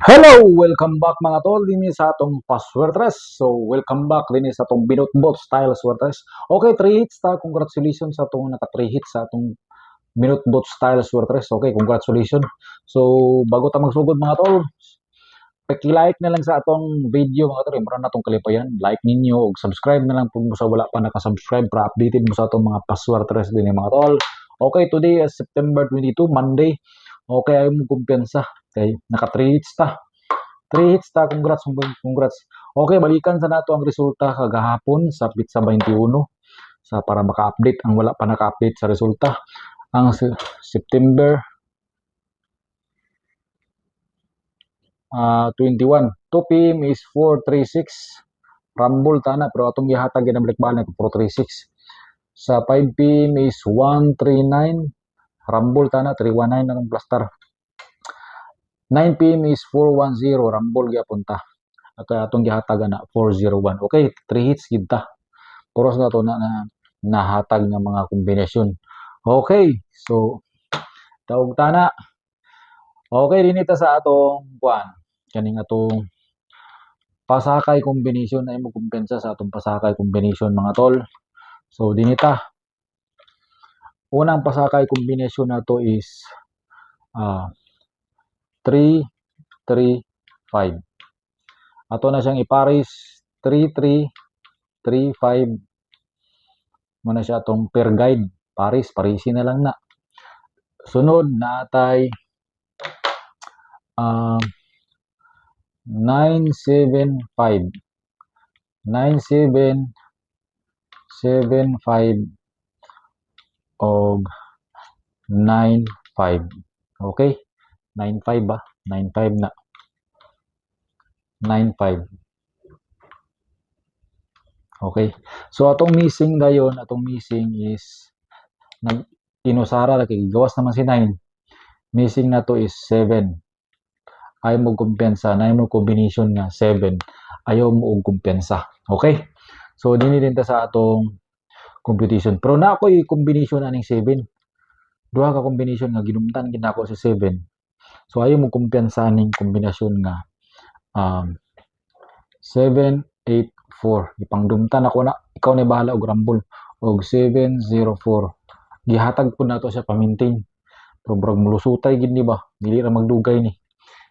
Hello! Welcome back mga tol din sa atong paswertres. So, welcome back din sa atong binutbot style swertres. Okay, 3 hits ta. Congratulations sa atong naka 3 hits sa atong binutbot style swertres. Okay, congratulations. So, bago ta magsugod mga tol, paki-like na lang sa atong video mga tol. Mura na atong kalipayan. Like ninyo o subscribe na lang kung sa wala pa naka-subscribe para updated mo sa atong mga paswertres din mga tol. Okay, today is September 22, Monday. Okay, ayaw mo kumpiyansa. Okay, naka 3 hits ta. 3 hits ta. Congrats, congrats. Okay, balikan sa nato ang resulta kagahapon sa Pizza 21 sa para maka-update ang wala pa naka-update sa resulta. Ang September 21, 2 p.m. is 436. Rumble tana pero atong gihatag na balik-balik 436. Sa 5 p.m. is 139. Rumble tana 319 na ng plaster. 9 p.m. is 410. Rumble gyapon ta. At atong gihatag na 401. Okay, 3 hits kita. Puros na to na nahatag ng mga kombinasyon. Okay, so tawag tana. Okay, dinita sa atong kuan. Kaning atong pasakay combination ay mo kumpensa sa atong pasakay combination mga tol. So dinita. Unang pasakay combination na to is 3 3 5. Ato na siyang iparis 3 3 3 5. Muna siya atong per guide. Parisin na lang na. Sunod natay 975 9775 og 95. Okay? 95 ba? 95 na. 95. Okay. So atong missing dayon, atong missing is inusara kay gawas naman si 9. Missing na to is 7. Ayaw mo kumpensa, na mo combination nga 7. Ayaw mo og kumpensa. Okay? So dinhi din ta sa atong computation. Pero na ako'y combination aning 7. Duha ka combination nga ginumtan ginako sa 7. So ayaw mo kumpensa aning kombinasyon nga 7 8 4. Ipangdumtan ako na ikaw ni bahala og rumble og 704. Gihatag po nato siya pa-maintain. Pero brag mulusutay gid ni ba? Dili ra magdugay ni.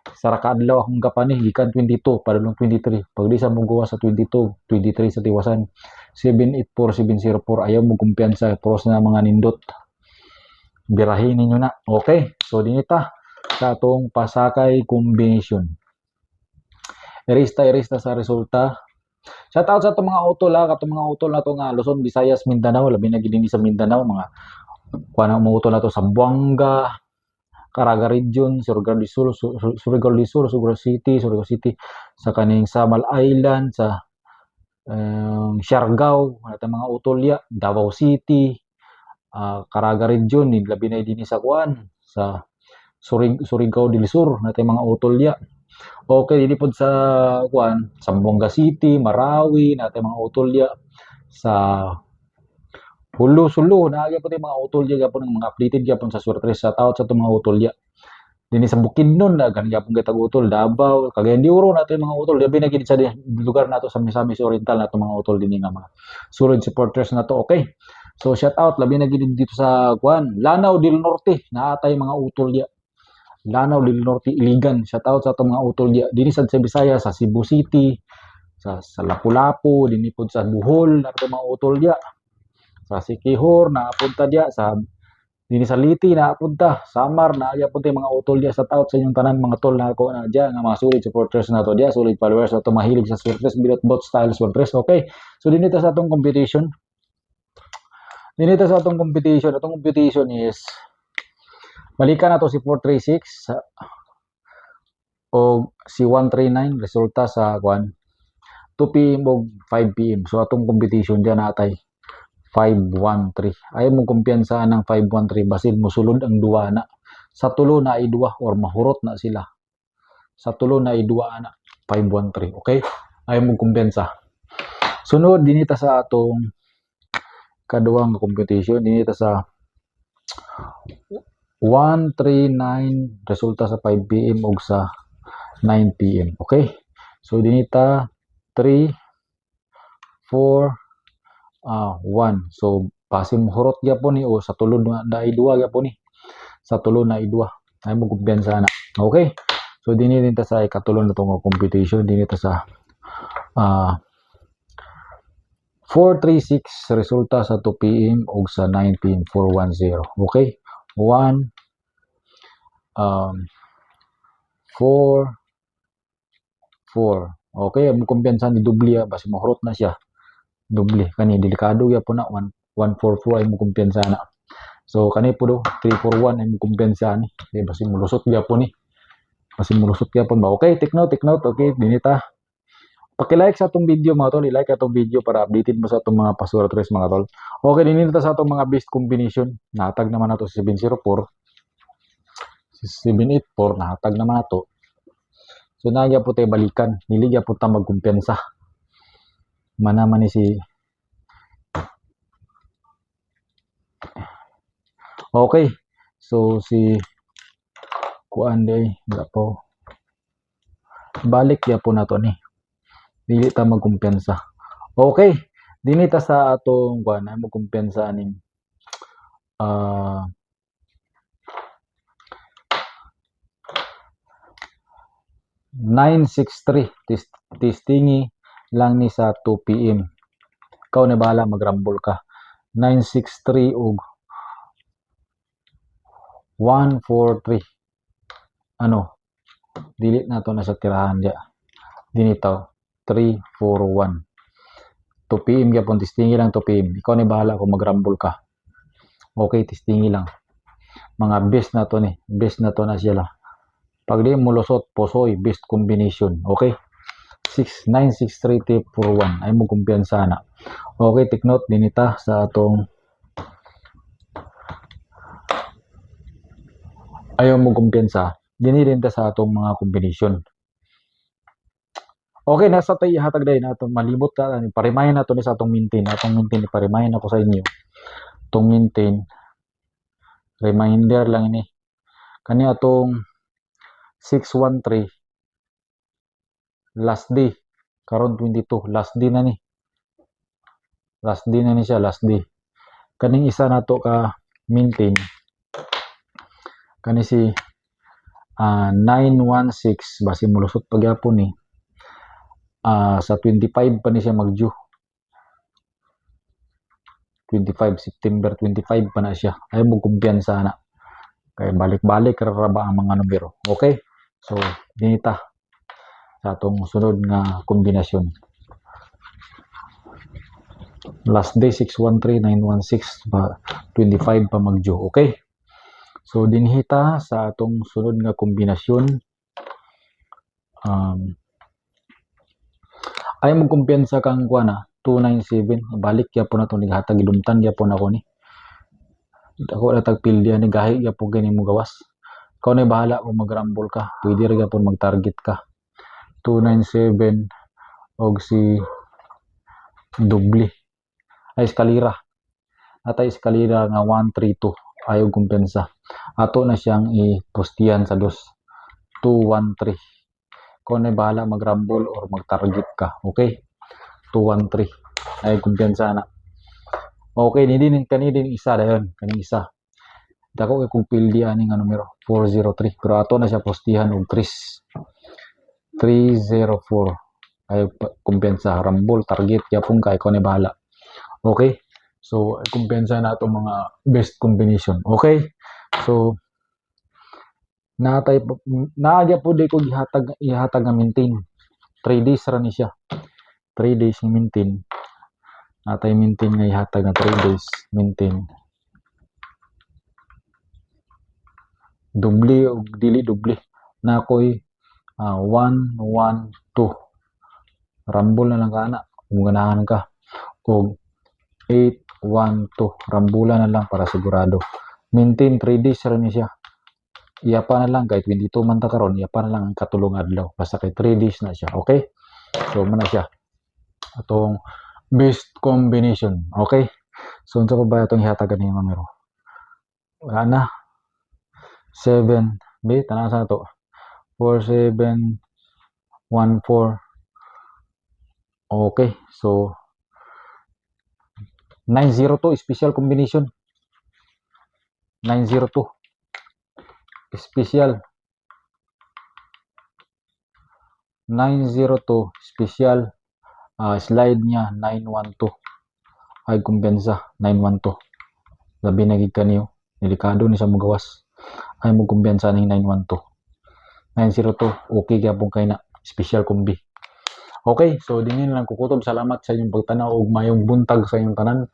Sa rakadlaw akong gapan ni gikan 22 padulong 23. Pag di sa mugawa sa 22, 23 sa tiwasan. 784 704 ayaw mo kumpiyansa pros na mga nindot. Birahin ninyo na. Okay. So dinita sa atong pasakay combination. Erista sa resulta. Shout out sa itong mga utol ha, katong mga utol na to nga Luzon, Visayas, Mindanao, labi na gid sa Mindanao, mga kuan mga utol na to sa Buanga, Caraga Region, Surigao del Sur, Surigao City, sa kaning Samal Island, sa Siargao, natay mga utol ya, Davao City, Caraga Region, labi na din sa kuan, sa Surigao del Sur, natay mga utol ya. Okay, dili pod sa kuan, Zamboanga City, Marawi, natay mga utol ya sa Sulu, naagya po mga utol ya gyapon mga updated gyapon sa Swertres sa taot sa mga utol ya. Dinhi sa Bukidnon na gan gyapon kita utol, Davao, Cagayan de Oro natay mga utol, labi na gid sa lugar nato sa Misamis Oriental nato mga utol dinhi nga mga sulod supporters nato. Okay. So shout out labi na gid dito sa kuan, Lanao del Norte, naatay mga utol ya. Lanao del Norte, Iligan. Shout out sa itong mga utol dinhi sa Bisaya, sa Cebu City, sa Lapu-Lapu, dinhi pod sa Bohol, nato mga utol sa Siquijor, naapunta diya sa dinhi sa Liti, naapunta Samar, naaya pod mga utol sa taot sa inyong tanan mga tol na ako na diya nga mga solid supporters nato diya, solid followers nato mahilig sa Swertres Bilot Bot Style Swertres. Okay. So dinhi ta sa atong competition. Atong competition is balikan na to si 436 o si 139 resulta sa kuan 2 p.m. o 5 p.m. So atong competition diyan natay 513. Ayaw mo kumpiyansa ng 513 basin musulod ang duwa na. Sa tulo na i-2 or mahurot na sila. Sa tulo na i-2 na 513. Okay? Ayaw mo kumpiyansa. Sunod dinita sa atong kaduwang competition dinita sa 139 resulta sa 5 p.m. ug sa 9 PM. Okay? So dinita 3 4 1. So pasim hurot gyapon ni o sa tulod na idua gyapon ni. Sa tulod na idua. Ay mo kumpiyansa na. Okay? So dinita sa ikatulon na tong competition dinita sa 436 resulta sa 2 PM ug sa 9 PM 410. Okay? 1 4 4. Okay, ang kumpiyansa ni dubli basi mahurot na siya. Dubli kani delikado gyapon na 144 ay mo kumpiyansa na. So kani po do 341 ay mo kumpiyansa ni. Basi mulusot gyapon ni. Basi mulusot gyapon ba. Okay, take note. Okay, dinita. Paki-like sa atong video mga tol, i-like atong video para updated mo sa atong mga password trace mga tol. Okay, dinita sa atong mga best combination. Nahatag naman nato si 704. Si 784 nahatag naman nato. So nagya po tayo balikan, niligya po tayo magkumpiyansa. Manaman ni si okay. So si kuan day wala po. Balik ya po nato ni. Dili ta magkumpiyansa. Okay. Dinita sa atong kuan ay magkumpiyansa ning 963 testingi lang ni sa 2 PM. Ikaw na bahala magrambol ka. 963 ug 143. Ano? Dili na to na sa tirahan dia. Dinitaw 341. 2 PM gyapon testingi lang 2 PM. Ikaw na bahala kung magrambol ka. Okay, testingi lang. Mga best na to ni. Best na to na sila. Pag di mo lusot, posoy, best combination. Okay? 96341 ay mo kumpiyansa na. Okay, take note dinita sa atong ayaw mo kumpiyansa. Dinidinta sa atong mga combination. Okay, nasa tayo hatag day na atong malimot ka. Parimahin na to ni sa atong maintain. Atong maintain, parimahin ako sa inyo. Atong maintain. Reminder lang ini. Kani atong 613 last day karon 22 last day na ni siya last day kaning isa nato ka maintain kani si 916 basi mulusot pagyapon ni sa 25 pa ni siya magdue 25 September 25 pa na siya ay mo kumpiyansa na kay balik-balik raraba ang mga numero. Okay? So, dinita sa atong sunod nga kombinasyon. Last day 613 916 pa 25 pa magdue. Okay? So, dinhita sa atong sunod nga kombinasyon. Ay mo kumpiyansa kang kuana 297 balik gyapon na to nihatag idumtan gyapon ako ni. Ako na tagpildi ni gahi gyapon kini mo gawas. Ikaw na bahala kung magrambol ka. Pwede rin gyapon mag-target ka. 297 og si dubli. Ay eskalira. Atay eskalira nga 132 ayaw kumpiyansa. Ato na siyang ipostihan sa 213. Ikaw na bahala magrambol or mag-target ka. Okay? 213 ayaw kumpiyansa na. Okay, kani din isa dayon, kani isa. Dako kay kung pildi ani nga numero 403 pero ato na siya postihan og 304. Ay kumpiyansa rambol target gyapon kay ko ni bahala. Okay? So kumpiyansa na atong mga best combination. Okay? So naagya po di ko ihatag nga maintain. 3 days ra ni siya. 3 days ni maintain. Natay maintain nga ihatag nga 3 days maintain. Dubli o dili dubli. Na ako'y 112. Rambol na lang ka na. Kung ganahan ka. Kung 812. Rambula na lang para sigurado. Maintain 3 days rin siya. Iyapa na lang kahit 22 man ta karon, iyapa na lang ang katulong adlaw. Basta kay 3 days na siya. Okay? So muna siya. Atong best combination. Okay? So unsa pa ba itong ihatagan niya numero? Wala na. 7. Tanan sa to. 4, 7, 1-4. Okay, so 902 special combination. 902 special. 902 special. Slide niya 912. Ay kumpensa 912. Labi na gid kaniyo. Delikado ni sa magawas. Ay mo kumpensa ning 912. 902 okay gyapon kay na special combi. Okay, so dinhi lang kukutob. Salamat sa inyong pagtanaw ug mayong buntag sa inyong tanan.